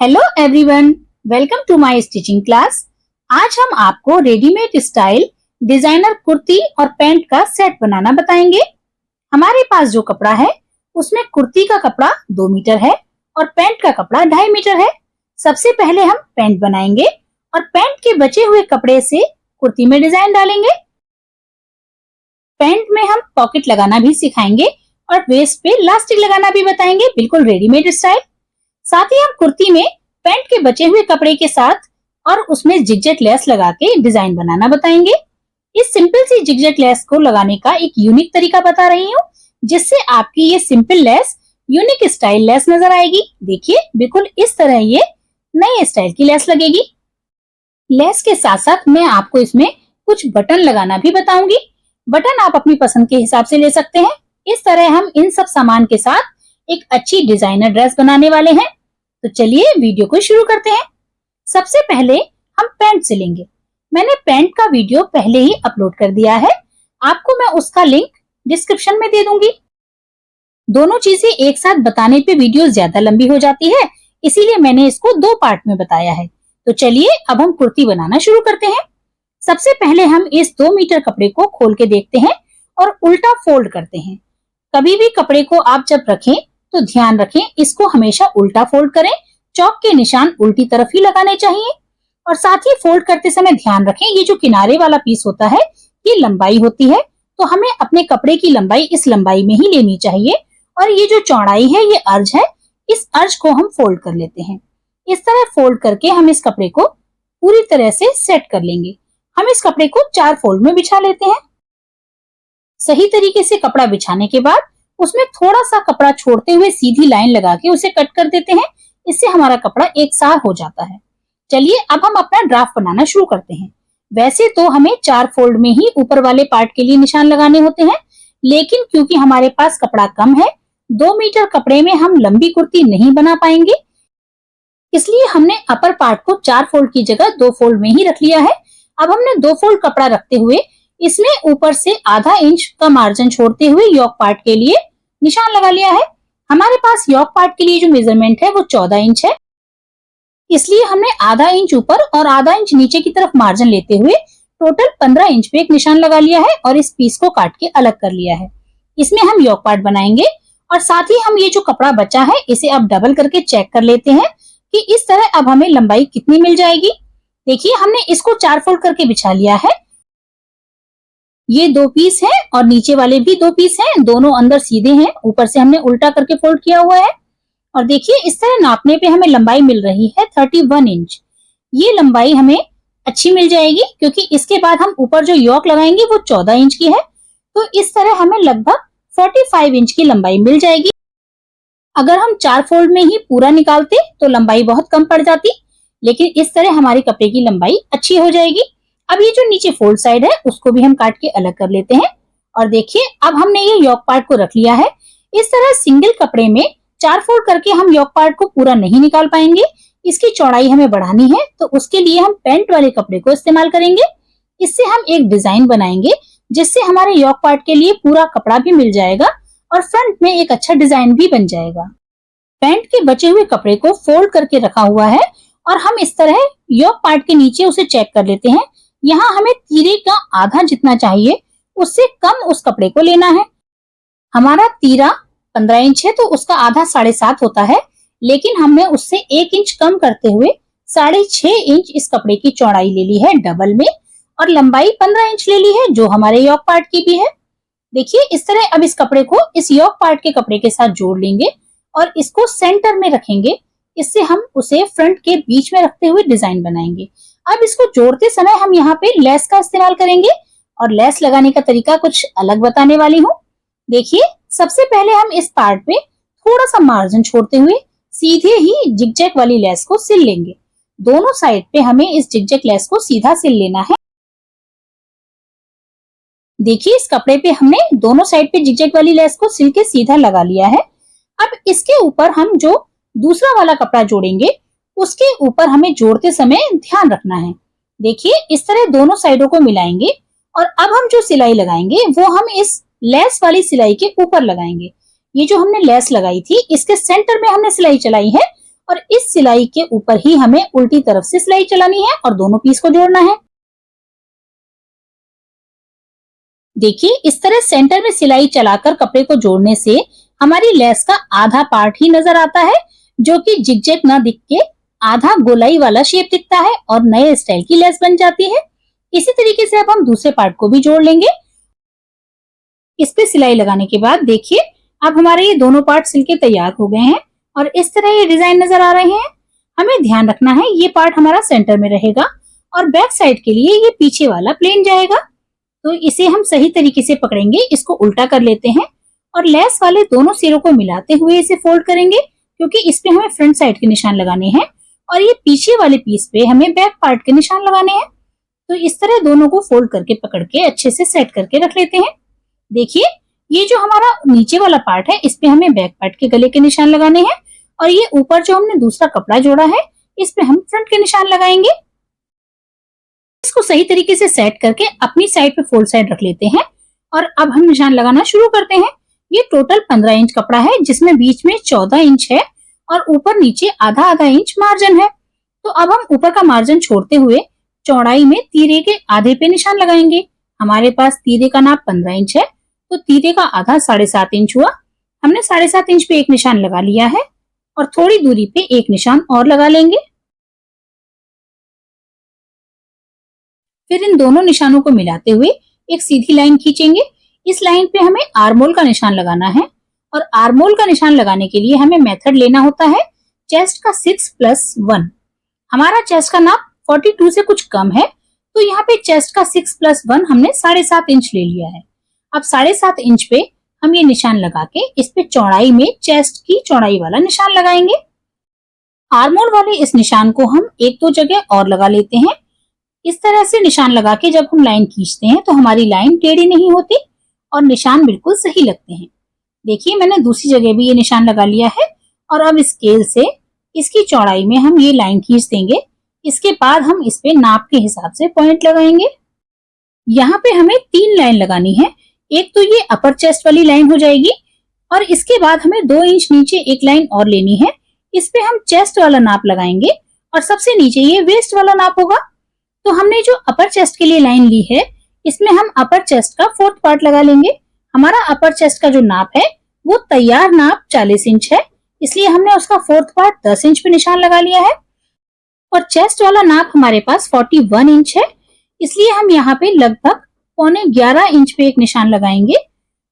Hello everyone, welcome to my stitching class. आज हम आपको रेडीमेड स्टाइल डिजाइनर कुर्ती और पैंट का सेट बनाना बताएंगे। हमारे पास जो कपड़ा है उसमें कुर्ती का कपड़ा 2 मीटर है और पैंट का कपड़ा 2.5 मीटर है। सबसे पहले हम पैंट बनाएंगे और पैंट के बचे हुए कपड़े से कुर्ती में डिजाइन डालेंगे। पैंट में हम पॉकेट लगाना भी सिखाएंगे और वेस्ट पे इलास्टिक लगाना भी बताएंगे, बिल्कुल रेडीमेड स्टाइल। साथ ही हम कुर्ती में पैंट के बचे हुए कपड़े के साथ और उसमें जिगजैग लेस लगा के डिजाइन बनाना बताएंगे। इस सिंपल सी जिगजैग लेस को लगाने का एक यूनिक तरीका बता रही हूँ, जिससे आपकी ये simple less unique style less नजर आएगी। देखिए, बिल्कुल इस तरह ये नए स्टाइल की लेस लगेगी। लेस के साथ साथ मैं आपको इसमें कुछ बटन लगाना भी बताऊंगी। बटन आप अपनी पसंद के हिसाब से ले सकते हैं। इस तरह हम इन सब सामान के साथ एक अच्छी डिजाइनर ड्रेस बनाने वाले हैं। तो चलिए वीडियो को शुरू करते हैं। सबसे पहले हम पैंट सिलेंगे। मैंने पैंट का वीडियो पहले ही अपलोड कर दिया है, आपको मैं उसका लिंक डिस्क्रिप्शन में दे दूंगी। दोनों चीजें एक साथ बताने पे वीडियो ज्यादा लंबी हो जाती है, इसीलिए मैंने इसको 2 पार्ट में बताया है। तो चलिए अब हम कुर्ती बनाना शुरू करते हैं। सबसे पहले हम इस 2 मीटर कपड़े को खोल के देखते हैं और उल्टा फोल्ड करते हैं। कभी भी कपड़े को आप जब रखें तो ध्यान रखें, इसको हमेशा उल्टा फोल्ड करें। चौक के निशान उल्टी तरफ ही लगाने चाहिए और साथ ही फोल्ड करते समय ध्यान रखें, ये जो किनारे वाला पीस होता है ये लंबाई होती है, तो हमें अपने कपड़े की लंबाई इस लंबाई में ही लेनी चाहिए। और ये जो चौड़ाई है ये अर्ज है, इस अर्ज को हम फोल्ड कर लेते हैं। इस तरह फोल्ड करके हम इस कपड़े को पूरी तरह से सेट कर लेंगे। हम इस कपड़े को 4 फोल्ड में बिछा लेते हैं। सही तरीके से कपड़ा बिछाने के बाद उसमें थोड़ा सा कपड़ा छोड़ते हुए सीधी लाइन लगा के उसे कट कर देते हैं। इससे हमारा कपड़ा एक साथ हो जाता है। चलिए अब हम अपना ड्राफ्ट बनाना शुरू करते हैं। वैसे तो हमें 4 फोल्ड में ही ऊपर वाले पार्ट के लिए निशान लगाने होते हैं, लेकिन क्योंकि हमारे पास कपड़ा कम है, 2 मीटर कपड़े में हम लंबी कुर्ती नहीं बना पाएंगे, इसलिए हमने अपर पार्ट को 4 फोल्ड की जगह 2 फोल्ड में ही रख लिया है। अब हमने 2 फोल्ड कपड़ा रखते हुए इसमें ऊपर से आधा इंच का मार्जिन छोड़ते हुए योक पार्ट के लिए निशान लगा लिया है। हमारे पास योक पार्ट के लिए जो मेजरमेंट है वो 14 इंच है, इसलिए हमने आधा इंच ऊपर और आधा इंच नीचे की तरफ मार्जिन लेते हुए टोटल 15 इंच पे एक निशान लगा लिया है और इस पीस को काट के अलग कर लिया है। इसमें हम योक पार्ट बनाएंगे और साथ ही हम ये जो कपड़ा बचा है इसे अब डबल करके चेक कर लेते हैं कि इस तरह अब हमें लंबाई कितनी मिल जाएगी। देखिए, हमने इसको 4 फोल्ड करके बिछा लिया है। ये 2 पीस हैं और नीचे वाले भी 2 पीस हैं, दोनों अंदर सीधे हैं, ऊपर से हमने उल्टा करके फोल्ड किया हुआ है। और देखिए, इस तरह नापने पे हमें लंबाई मिल रही है 31 इंच। ये लंबाई हमें अच्छी मिल जाएगी क्योंकि इसके बाद हम ऊपर जो योक लगाएंगे वो 14 इंच की है, तो इस तरह हमें लगभग 45 इंच की लंबाई मिल जाएगी। अगर हम 4 फोल्ड में ही पूरा निकालते तो लंबाई बहुत कम पड़ जाती, लेकिन इस तरह हमारे कपड़े की लंबाई अच्छी हो जाएगी। अब ये जो नीचे फोल्ड साइड है उसको भी हम काट के अलग कर लेते हैं। और देखिए, अब हमने ये योक पार्ट को रख लिया है। इस तरह सिंगल कपड़े में 4 फोल्ड करके हम योक पार्ट को पूरा नहीं निकाल पाएंगे, इसकी चौड़ाई हमें बढ़ानी है, तो उसके लिए हम पैंट वाले कपड़े को इस्तेमाल करेंगे। इससे हम एक डिजाइन बनाएंगे जिससे हमारे योक पार्ट के लिए पूरा कपड़ा भी मिल जाएगा और फ्रंट में एक अच्छा डिजाइन भी बन जाएगा। पैंट के बचे हुए कपड़े को फोल्ड करके रखा हुआ है और हम इस तरह योक पार्ट के नीचे उसे चेक कर लेते हैं। यहाँ हमें तीरे का आधा जितना चाहिए, उससे कम उस कपड़े को लेना है। हमारा तीरा 15 इंच है तो उसका आधा 7.5 होता है, लेकिन हमने उससे 1 इंच कम करते हुए 6.5 इंच इस कपड़े की चौड़ाई ले ली है डबल में, और लंबाई 15 इंच ले ली है जो हमारे योक पार्ट की भी है। देखिए, इस तरह अब इस कपड़े को इस योक पार्ट के कपड़े के साथ जोड़ लेंगे और इसको सेंटर में रखेंगे। इससे हम उसे फ्रंट के बीच में रखते हुए डिजाइन बनाएंगे। अब इसको जोड़ते समय हम यहाँ पे लेस का इस्तेमाल करेंगे और लेस लगाने का तरीका कुछ अलग बताने वाली हूँ। देखिए, सबसे पहले हम इस पार्ट पे थोड़ा सा मार्जिन छोड़ते हुए सीधे ही जिगजैग वाली लेस को सिल लेंगे। दोनों साइड पे हमें इस जिगजैग लेस को सीधा सिल लेना है। देखिए, इस कपड़े पे हमने दोनों साइड पे जिगजैग वाली लेस को सिल के सीधा लगा लिया है। अब इसके ऊपर हम जो दूसरा वाला कपड़ा जोड़ेंगे उसके ऊपर हमें जोड़ते समय ध्यान रखना है। देखिए, इस तरह दोनों साइडों को मिलाएंगे और अब हम जो सिलाई लगाएंगे वो हम इस लेस वाली सिलाई के ऊपर लगाएंगे। ये जो हमने लेस लगाई थी इसके सेंटर में हमने सिलाई चलाई है और इस सिलाई के ऊपर ही हमें उल्टी तरफ से सिलाई चलानी है और दोनों पीस को जोड़ना है। देखिए, इस तरह सेंटर में सिलाई चलाकर कपड़े को जोड़ने से हमारी लेस का आधा पार्ट ही नजर आता है, जो कि जिगजैग ना दिख के आधा गोलाई वाला शेप दिखता है और नए स्टाइल की लेस बन जाती है। इसी तरीके से अब हम दूसरे पार्ट को भी जोड़ लेंगे। इस पे सिलाई लगाने के बाद देखिए, अब हमारे ये दोनों पार्ट सिल के तैयार हो गए हैं और इस तरह ये डिजाइन नजर आ रहे हैं। हमें ध्यान रखना है ये पार्ट हमारा सेंटर में रहेगा और बैक साइड के लिए ये पीछे वाला प्लेन जाएगा। तो इसे हम सही तरीके से पकड़ेंगे, इसको उल्टा कर लेते हैं और लेस वाले दोनों सिरों को मिलाते हुए इसे फोल्ड करेंगे, क्योंकि इस पे हमें फ्रंट साइड के निशान लगाने हैं और ये पीछे वाले पीस पे हमें बैक पार्ट के निशान लगाने हैं। तो इस तरह दोनों को फोल्ड करके पकड़ के अच्छे से सेट करके रख लेते हैं। देखिए, ये जो हमारा नीचे वाला पार्ट है, इस पे हमें बैक पार्ट के गले के निशान लगाने हैं और ये ऊपर जो हमने दूसरा कपड़ा जोड़ा है, इस पे हम फ्रंट के निशान लगाएंगे। इसको सही तरीके से सेट करके अपनी साइड पे फोल्ड साइड रख लेते हैं और अब हम निशान लगाना शुरू करते हैं। ये टोटल 15 इंच कपड़ा है, जिसमें बीच में 14 इंच है और ऊपर नीचे आधा आधा इंच मार्जिन है। तो अब हम ऊपर का मार्जिन छोड़ते हुए चौड़ाई में तीरे के आधे पे निशान लगाएंगे। हमारे पास तीरे का नाप 15 इंच है, तो तीरे का आधा 7.5 इंच हुआ। हमने 7.5 इंच पे एक निशान लगा लिया है और थोड़ी दूरी पे एक निशान और लगा लेंगे। फिर इन दोनों निशानों को मिलाते हुए एक सीधी लाइन खींचेंगे। इस लाइन पे हमें आर्मोल का निशान लगाना है और आर्मोल का निशान लगाने के लिए हमें मेथड लेना होता है चेस्ट का 6+1। हमारा चेस्ट का नाप 42 से कुछ कम है, तो यहाँ पे चेस्ट का 6+1 हमने 7.5 इंच ले लिया है। अब 7.5 इंच पे हम ये निशान लगा के इस पे चौड़ाई में चेस्ट की चौड़ाई वाला निशान लगाएंगे। आर्मोल वाले इस निशान को हम एक दो जगह और लगा लेते हैं। इस तरह से निशान लगा के जब हम लाइन खींचते हैं तो हमारी लाइन टेढ़ी नहीं होती और निशान बिल्कुल सही लगते हैं। देखिए, मैंने दूसरी जगह भी ये निशान लगा लिया है और अब स्केल से इसकी चौड़ाई में हम ये लाइन खींच देंगे। इसके बाद हम इस पे नाप के हिसाब से पॉइंट लगाएंगे। यहाँ पे हमें 3 लाइन लगानी है। एक तो ये अपर चेस्ट वाली लाइन हो जाएगी और इसके बाद हमें 2 इंच नीचे एक लाइन और लेनी है। इस पे हम चेस्ट वाला नाप लगाएंगे और सबसे नीचे ये वेस्ट वाला नाप होगा। तो हमने जो अपर चेस्ट के लिए लाइन ली है, इसमें हम अपर चेस्ट का 4th पार्ट लगा लेंगे। हमारा अपर चेस्ट का जो नाप है वो तैयार नाप 40 इंच है, इसलिए हमने उसका 4th पार्ट 10 इंच पे निशान लगा लिया है और चेस्ट वाला नाप हमारे पास 41 इंच है, इसलिए हम यहाँ पे लगभग 11.25 इंच पे एक निशान लगाएंगे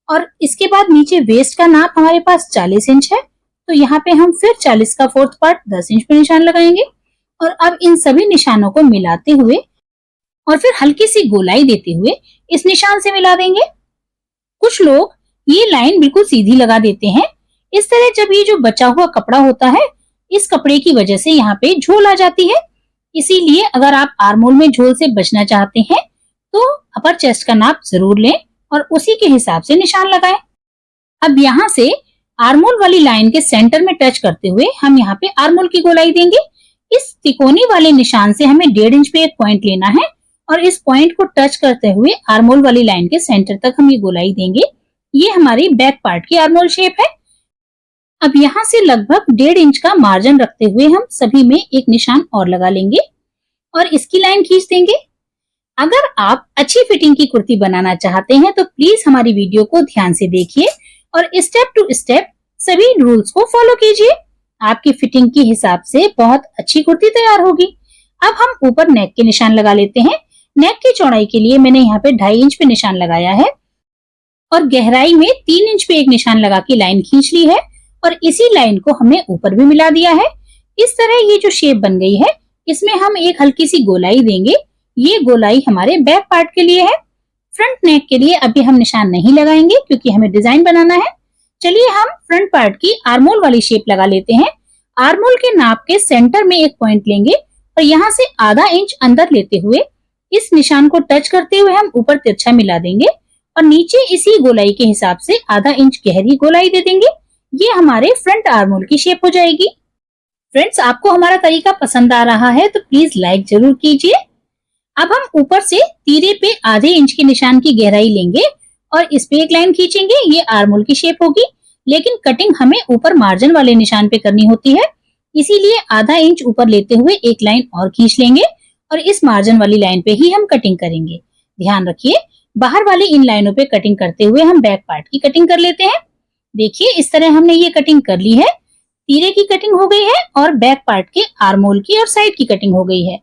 और इसके बाद नीचे वेस्ट का नाप हमारे पास 40 इंच है, तो यहाँ पे हम फिर 40 का 4th पार्ट 10 इंच पे निशान लगाएंगे और अब इन सभी निशानों को मिलाते हुए और फिर हल्की सी गोलाई देते हुए इस निशान से मिला देंगे। कुछ लोग ये लाइन बिल्कुल सीधी लगा देते हैं। इस तरह जब ये जो बचा हुआ कपड़ा होता है, इस कपड़े की वजह से यहाँ पे झोल आ जाती है। इसीलिए अगर आप आर्मोल में झोल से बचना चाहते हैं तो अपर चेस्ट का नाप जरूर लें और उसी के हिसाब से निशान लगाएं। अब यहाँ से आर्मोल वाली लाइन के सेंटर में टच करते हुए हम यहाँ पे आर्मोल की गोलाई देंगे। इस तिकोनी वाले निशान से हमें 1.5 इंच पे एक पॉइंट लेना है और इस पॉइंट को टच करते हुए आर्मोल वाली लाइन के सेंटर तक हम ये गोलाई देंगे। ये हमारी बैक पार्ट की आर्मोल शेप है। अब यहाँ से लगभग 1.5 इंच का मार्जिन रखते हुए हम सभी में एक निशान और लगा लेंगे और इसकी लाइन खींच देंगे। अगर आप अच्छी फिटिंग की कुर्ती बनाना चाहते हैं तो प्लीज हमारी वीडियो को ध्यान से देखिए और स्टेप टू स्टेप सभी रूल्स को फॉलो कीजिए। आपकी फिटिंग के हिसाब से बहुत अच्छी कुर्ती तैयार होगी। अब हम ऊपर नेक के निशान लगा लेते हैं। नेक की चौड़ाई के लिए मैंने यहाँ पे 2.5 इंच पे निशान लगाया है और गहराई में 3 इंच पे एक निशान लगा के लाइन खींच ली है और इसी लाइन को हमने ऊपर भी मिला दिया है। इस तरह ये जो शेप बन गई है, इसमें हम एक हल्की सी गोलाई देंगे। ये गोलाई हमारे बैक पार्ट के लिए है। फ्रंट नेक के लिए अभी हम निशान नहीं लगाएंगे क्योंकि हमें डिजाइन बनाना है। चलिए हम फ्रंट पार्ट की आर्मोल वाली शेप लगा लेते हैं। आर्मोल के नाप के सेंटर में एक पॉइंट लेंगे और यहाँ से आधा इंच अंदर लेते हुए इस निशान को टच करते हुए हम ऊपर तिरछा मिला देंगे और नीचे इसी गोलाई के हिसाब से आधा इंच गहरी गोलाई दे देंगे। ये हमारे फ्रंट आर्मोल की शेप हो जाएगी। फ्रेंड्स, आपको हमारा तरीका पसंद आ रहा है तो प्लीज लाइक जरूर कीजिए। अब हम ऊपर से तीरे पे आधे इंच के निशान की गहराई लेंगे और इस पे एक लाइन खींचेंगे। ये आर्मोल की शेप होगी, लेकिन कटिंग हमें ऊपर मार्जिन वाले निशान पे करनी होती है, इसीलिए आधा इंच ऊपर लेते हुए एक लाइन और खींच लेंगे और इस मार्जिन वाली लाइन पे ही हम कटिंग करेंगे। ध्यान रखिए, बाहर वाली इन लाइनों पे कटिंग करते हुए हम बैक पार्ट की कटिंग कर लेते हैं। देखिए, इस तरह हमने ये कटिंग कर ली है। तीरे की कटिंग हो गई है और बैक पार्ट के आर्मोल की और साइड की कटिंग हो गई है।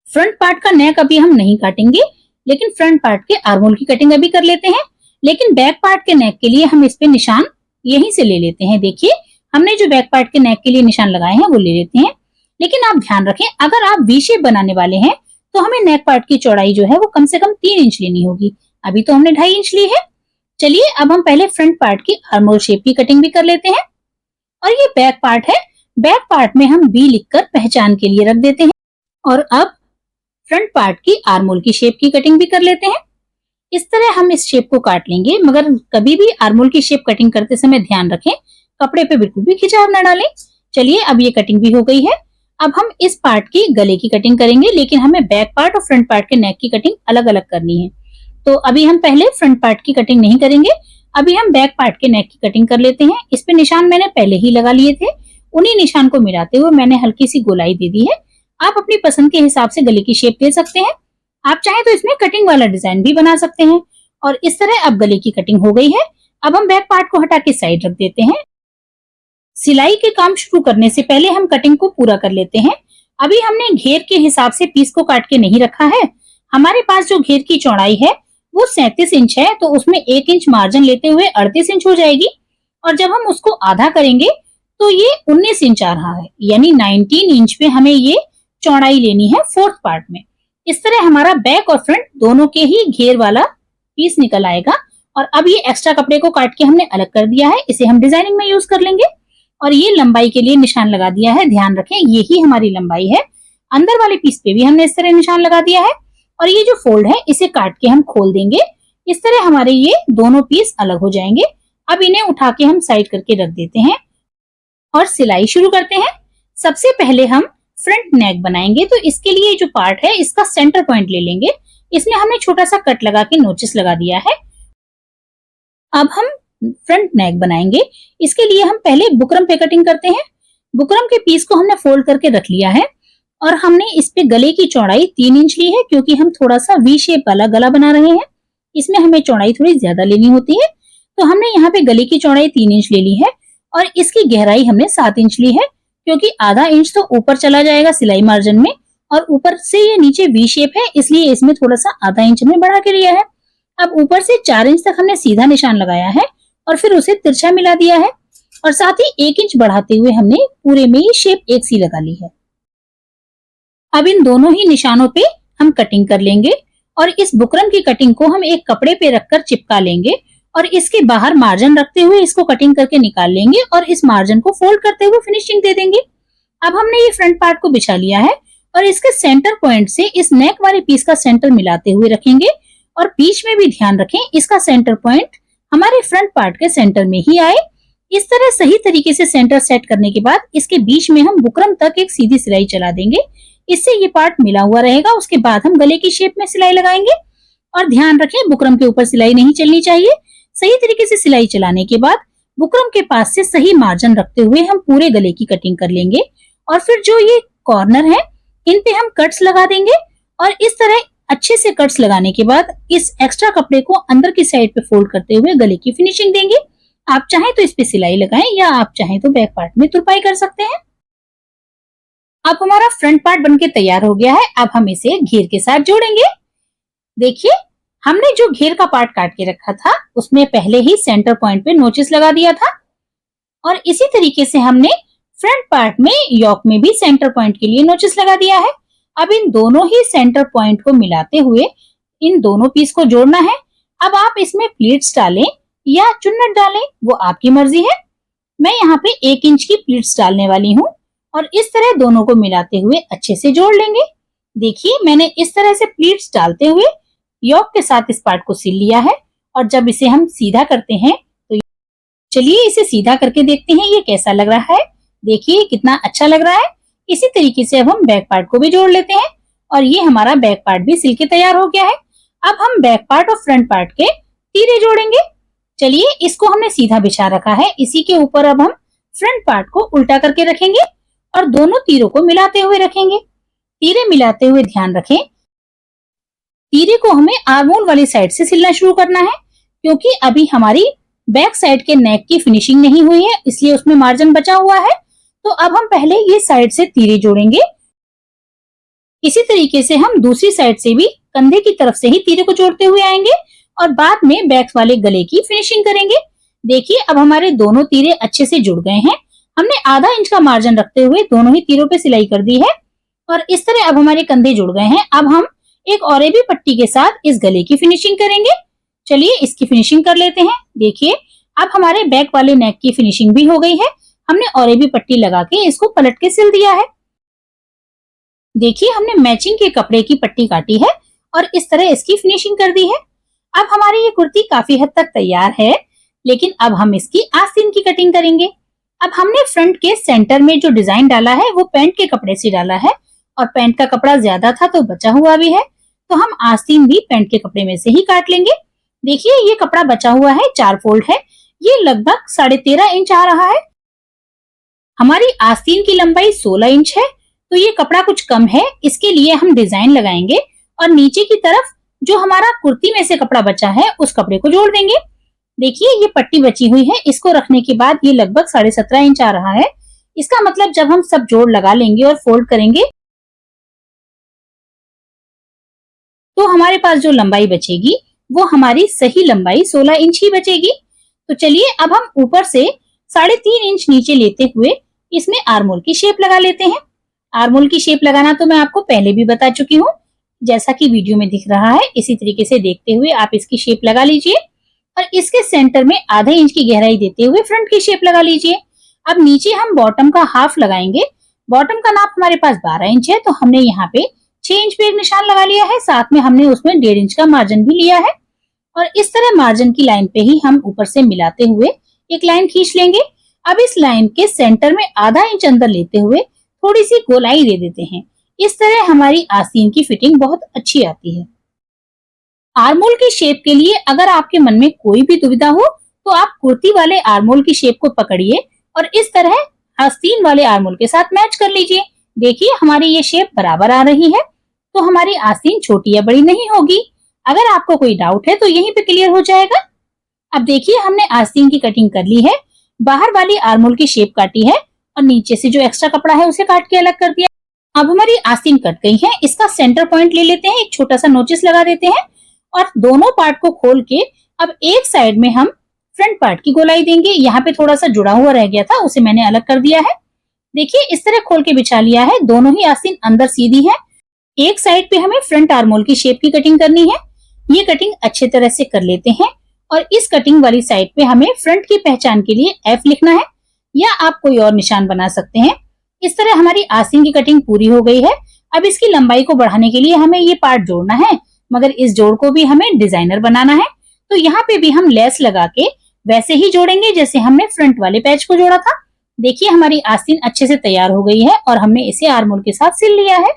फ्रंट पार्ट का नेक अभी हम नहीं काटेंगे, लेकिन फ्रंट पार्ट के आर्मोल की कटिंग अभी कर लेते हैं। लेकिन बैक पार्ट के नेक के लिए हम इस पे निशान यहीं से ले लेते हैं। देखिए, हमने जो बैक पार्ट के नेक के लिए निशान लगाए हैं वो ले लेते हैं। लेकिन आप ध्यान रखें, अगर आप वी शेप बनाने वाले हैं तो हमें नेक पार्ट की चौड़ाई जो है वो कम से कम 3 इंच लेनी होगी। अभी तो हमने 2.5 इंच ली है। चलिए, अब हम पहले फ्रंट पार्ट की आर्मोल शेप की कटिंग भी कर लेते हैं। और ये बैक पार्ट है। बैक पार्ट में हम बी लिखकर पहचान के लिए रख देते हैं। और अब फ्रंट पार्ट की आर्मोल की शेप की कटिंग भी कर लेते हैं। इस तरह हम इस शेप को काट लेंगे, मगर कभी भी आर्मोल की शेप कटिंग करते समय ध्यान रखें, कपड़े पे बिल्कुल भी खिंचाव न डालें। चलिए, अब ये कटिंग भी हो गई है। अब हम इस पार्ट की गले की कटिंग करेंगे, लेकिन हमें बैक पार्ट और फ्रंट पार्ट के नेक की कटिंग अलग अलग करनी है। तो अभी हम पहले फ्रंट पार्ट की कटिंग नहीं करेंगे, अभी हम बैक पार्ट के नेक की कटिंग कर लेते हैं। इस पे निशान मैंने पहले ही लगा लिए थे, उन्हीं निशान को मिलाते हुए मैंने हल्की सी गोलाई दे दी है। आप अपनी पसंद के हिसाब से गले की शेप दे सकते हैं। आप चाहें तो इसमें कटिंग वाला डिजाइन भी बना सकते हैं। और इस तरह अब गले की कटिंग हो गई है। अब हम बैक पार्ट को हटा के साइड रख देते हैं। सिलाई के काम शुरू करने से पहले हम कटिंग को पूरा कर लेते हैं। अभी हमने घेर के हिसाब से पीस को काट के नहीं रखा है। हमारे पास जो घेर की चौड़ाई है वो 37 इंच है, तो उसमें 1 इंच मार्जिन लेते हुए 38 इंच हो जाएगी। और जब हम उसको आधा करेंगे तो ये 19 इंच आ रहा है, यानी 19 इंच पे हमें ये चौड़ाई लेनी है फोर्थ पार्ट में। इस तरह हमारा बैक और फ्रंट दोनों के ही घेर वाला पीस निकल आएगा। और अब ये एक्स्ट्रा कपड़े को काट के हमने अलग कर दिया है, इसे हम डिजाइनिंग में यूज कर लेंगे। और ये लंबाई के लिए निशान लगा दिया है। ध्यान रखें, ये ही हमारी लंबाई है। अंदर वाले पीस पे भी हमने इस तरह निशान लगा दिया है। और ये जो फोल्ड है इसे काट के हम खोल देंगे। इस तरह हमारे ये दोनों पीस अलग हो जाएंगे। अब इन्हें उठा के हम साइड करके रख देते हैं और सिलाई शुरू करते हैं। सबसे पहले हम फ्रंट नेक बनाएंगे, तो इसके लिए जो पार्ट है इसका सेंटर पॉइंट ले लेंगे। इसमें हमने छोटा सा कट लगा के नोचिस लगा दिया है। अब हम फ्रंट नेक बनाएंगे। इसके लिए हम पहले बुकरम पे कटिंग करते हैं। बुकरम के पीस को हमने फोल्ड करके रख लिया है और हमने इस पे गले की चौड़ाई 3 इंच ली है, क्योंकि हम थोड़ा सा वी शेप वाला गला बना रहे हैं। इसमें हमें चौड़ाई थोड़ी ज्यादा लेनी होती है, तो हमने यहाँ पे गले की चौड़ाई 3 इंच ले ली है और इसकी गहराई हमने 7 इंच ली है, क्योंकि आधा इंच तो ऊपर चला जाएगा सिलाई मार्जिन में और ऊपर से ये नीचे वी शेप है, इसलिए इसमें थोड़ा सा आधा इंच हमने बढ़ा के लिया है। अब ऊपर से 4 इंच तक हमने सीधा निशान लगाया है और फिर उसे तिरछा मिला दिया है और साथ ही 1 इंच बढ़ाते हुए हमने पूरे में ये शेप एक सी लगा ली है। अब इन दोनों ही निशानों पे हम कटिंग कर लेंगे और इस बुकरम की कटिंग को हम एक कपड़े पे रखकर चिपका लेंगे और इसके बाहर मार्जिन रखते हुए इसको कटिंग करके निकाल लेंगे और इस मार्जिन को फोल्ड करते हुए फिनिशिंग दे देंगे। अब हमने ये फ्रंट पार्ट को बिछा लिया है और इसके सेंटर पॉइंट से इस नेक वाले पीस का सेंटर मिलाते हुए रखेंगे और बीच में भी ध्यान रखें इसका सेंटर पॉइंट हमारे फ्रंट पार्ट के सेंटर में ही आए। इस तरह सही तरीके से सेंटर सेट करने के बाद इसके बीच में हम बुकरम तक एक सीधी सिलाई चला देंगे। इससे ये पार्ट मिला हुआ रहेगा। उसके बाद हम गले की शेप में सिलाई लगाएंगे और ध्यान रखें बुकरम के ऊपर सिलाई नहीं चलनी चाहिए। सही तरीके से सिलाई चलाने के बाद बुकरम के पास से सही मार्जिन रखते हुए हम पूरे गले की कटिंग कर लेंगे और फिर जो ये कॉर्नर है इन पे हम कट्स लगा देंगे और इस तरह अच्छे से कट्स लगाने के बाद इस एक्स्ट्रा कपड़े को अंदर की साइड पे फोल्ड करते हुए गले की फिनिशिंग देंगे। आप चाहें तो इस पे सिलाई लगाएं या आप चाहें तो बैक पार्ट में तुरपाई कर सकते हैं। अब हमारा फ्रंट पार्ट बनके तैयार हो गया है। अब हम इसे घेर के साथ जोड़ेंगे। देखिए, हमने जो घेर का पार्ट काट के रखा था उसमें पहले ही सेंटर पॉइंट पे नोचिस लगा दिया था और इसी तरीके से हमने फ्रंट पार्ट में योक में भी सेंटर पॉइंट के लिए नोचिस लगा दिया है। अब इन दोनों ही सेंटर पॉइंट को मिलाते हुए इन दोनों पीस को जोड़ना है। अब आप इसमें प्लीट्स डालें या चुन्नट डालें, वो आपकी मर्जी है। मैं यहाँ पे 1 इंच की प्लीट्स डालने वाली हूँ और इस तरह दोनों को मिलाते हुए अच्छे से जोड़ लेंगे। देखिए, मैंने इस तरह से प्लीट्स डालते हुए योक के साथ इस पार्ट को सिल लिया है और जब इसे हम सीधा करते हैं तो चलिए इसे सीधा करके देखते हैं ये कैसा लग रहा है। देखिए कितना अच्छा लग रहा है। इसी तरीके से अब हम बैक पार्ट को भी जोड़ लेते हैं और ये हमारा बैक पार्ट भी सिल के तैयार हो गया है। अब हम बैक पार्ट और फ्रंट पार्ट के तीरे जोड़ेंगे। चलिए, इसको हमने सीधा बिछा रखा है, इसी के ऊपर अब हम फ्रंट पार्ट को उल्टा करके रखेंगे और दोनों तीरों को मिलाते हुए रखेंगे। तीरे मिलाते हुए ध्यान रखें, तीरे को हमें आर्मोल वाली साइड से सिलना शुरू करना है, क्योंकि अभी हमारी बैक साइड के नेक की फिनिशिंग नहीं हुई है, इसलिए उसमें मार्जिन बचा हुआ है। तो अब हम पहले ये साइड से तीरे जोड़ेंगे। इसी तरीके से हम दूसरी साइड से भी कंधे की तरफ से ही तीरे को जोड़ते हुए आएंगे और बाद में बैक वाले गले की फिनिशिंग करेंगे। देखिए अब हमारे दोनों तीरे अच्छे से जुड़ गए हैं। हमने आधा इंच का मार्जिन रखते हुए दोनों ही तीरों पे सिलाई कर दी है और इस तरह अब हमारे कंधे जुड़ गए हैं। अब हम एक और भी पट्टी के साथ इस गले की फिनिशिंग करेंगे। चलिए इसकी फिनिशिंग कर लेते हैं। देखिए अब हमारे बैक वाले नेक की फिनिशिंग भी हो गई है। हमने और भी पट्टी लगा के इसको पलट के सिल दिया है। देखिए हमने मैचिंग के कपड़े की पट्टी काटी है और इस तरह इसकी फिनिशिंग कर दी है। अब हमारी ये कुर्ती काफी हद तक तैयार है, लेकिन अब हम इसकी आस्तीन की कटिंग करेंगे। अब हमने फ्रंट के सेंटर में जो डिजाइन डाला है वो पैंट के कपड़े से डाला है और पैंट का कपड़ा ज्यादा था तो बचा हुआ भी है, तो हम आस्तीन भी पैंट के कपड़े में से ही काट लेंगे। देखिए ये कपड़ा बचा हुआ है, 4 फोल्ड है, ये लगभग 13.5 इंच आ रहा है। हमारी आस्तीन की लंबाई 16 इंच है, तो ये कपड़ा कुछ कम है। इसके लिए हम डिजाइन लगाएंगे और नीचे की तरफ जो हमारा कुर्ती में से कपड़ा बचा है उस कपड़े को जोड़ देंगे। देखिए ये पट्टी बची हुई है, इसको रखने के बाद ये लगभग 17.5 इंच आ रहा है। इसका मतलब जब हम सब जोड़ लगा लेंगे और फोल्ड करेंगे तो हमारे पास जो लंबाई बचेगी वो हमारी सही लंबाई 16 इंच ही बचेगी। तो चलिए अब हम ऊपर से 3.5 इंच नीचे लेते हुए इसमें आर्मोल की शेप लगा लेते हैं। आर्मोल की शेप लगाना तो मैं आपको पहले भी बता चुकी हूँ, जैसा कि वीडियो में दिख रहा है इसी तरीके से देखते हुए आप इसकी शेप लगा लीजिए और इसके सेंटर में आधे इंच की गहराई देते हुए फ्रंट की शेप लगा लीजिए। अब नीचे हम बॉटम का हाफ लगाएंगे। बॉटम का नाप हमारे पास 12 इंच है, तो हमने यहाँ पे 6 इंच पे एक निशान लगा लिया है, साथ में हमने उसमें 1.5 इंच का मार्जिन भी लिया है और इस तरह मार्जिन की लाइन पे ही हम ऊपर से मिलाते हुए एक लाइन खींच लेंगे। अब इस लाइन के सेंटर में आधा इंच अंदर लेते हुए थोड़ी सी गोलाई दे देते हैं। इस तरह हमारी आस्तीन की फिटिंग बहुत अच्छी आती है। आर्मोल की शेप के लिए अगर आपके मन में कोई भी दुविधा हो तो आप कुर्ती वाले आर्मोल की शेप को पकड़िए और इस तरह आस्तीन वाले आर्मोल के साथ मैच कर लीजिए। देखिए हमारी ये शेप बराबर आ रही है, तो हमारी आस्तीन छोटी या बड़ी नहीं होगी। अगर आपको कोई डाउट है तो यहीं पे क्लियर हो जाएगा। अब देखिए हमने आस्तीन की कटिंग कर ली है, बाहर वाली आर्मोल की शेप काटी है और नीचे से जो एक्स्ट्रा कपड़ा है उसे काट के अलग कर दिया। अब हमारी आस्तीन कट गई है, इसका सेंटर पॉइंट ले लेते हैं, एक छोटा सा नोचिस लगा देते हैं और दोनों पार्ट को खोल के अब एक साइड में हम फ्रंट पार्ट की गोलाई देंगे। यहाँ पे थोड़ा सा जुड़ा हुआ रह गया था, उसे मैंने अलग कर दिया है। देखिए इस तरह खोल के बिछा लिया है, दोनों ही आस्तीन अंदर सीधी है। एक साइड पे हमें फ्रंट आर्मोल की शेप की कटिंग करनी है। ये कटिंग अच्छे तरह से कर लेते हैं और इस कटिंग वाली साइड पे हमें फ्रंट की पहचान के लिए F लिखना है या आप कोई और निशान बना सकते हैं। इस तरह हमारी आस्तीन की कटिंग पूरी हो गई है। अब इसकी लंबाई को बढ़ाने के लिए हमें ये पार्ट जोड़ना है, मगर इस जोड़ को भी हमें डिजाइनर बनाना है, तो यहाँ पे भी हम लेस लगा के वैसे ही जोड़ेंगे जैसे हमने फ्रंट वाले पैच को जोड़ा था। देखिए हमारी आस्तीन अच्छे से तैयार हो गई है और हमने इसे आर्मोल के साथ सिल लिया है।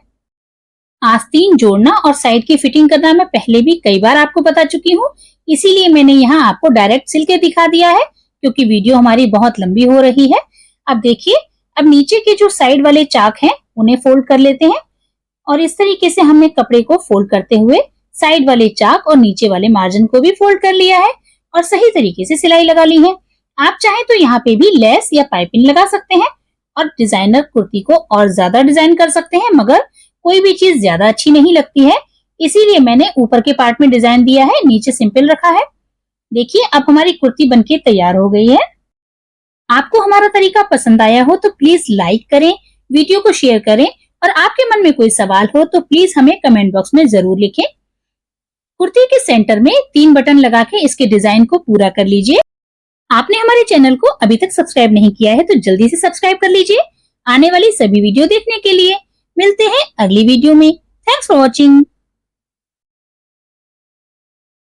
आस्तीन जोड़ना और साइड की फिटिंग करना मैं पहले भी कई बार आपको बता चुकी हूँ, इसीलिए मैंने यहाँ आपको डायरेक्ट सिल के दिखा दिया है, क्योंकि वीडियो हमारी बहुत लंबी हो रही है। अब देखिए अब नीचे के जो साइड वाले चाक हैं उन्हें फोल्ड कर लेते हैं और इस तरीके से हमने कपड़े को फोल्ड करते हुए साइड वाले चाक और नीचे वाले मार्जिन को भी फोल्ड कर लिया है और सही तरीके से सिलाई लगा ली है। आप चाहें तो यहाँ पे भी लेस या पाइपिंग लगा सकते हैं और डिजाइनर कुर्ती को और ज्यादा डिजाइन कर सकते हैं, मगर कोई भी चीज ज्यादा अच्छी नहीं लगती है, इसीलिए मैंने ऊपर के पार्ट में डिजाइन दिया है, नीचे सिंपल रखा है। देखिए अब हमारी कुर्ती बनके तैयार हो गई है। आपको हमारा तरीका पसंद आया हो तो प्लीज लाइक करें, वीडियो को शेयर करें और आपके मन में कोई सवाल हो तो प्लीज हमें कमेंट बॉक्स में जरूर लिखें। कुर्ती के सेंटर में 3 बटन लगा के इसके डिजाइन को पूरा कर लीजिए। आपने हमारे चैनल को अभी तक सब्सक्राइब नहीं किया है तो जल्दी से सब्सक्राइब कर लीजिए आने वाली सभी वीडियो देखने के लिए। मिलते हैं अगली वीडियो में। Thanks for watching.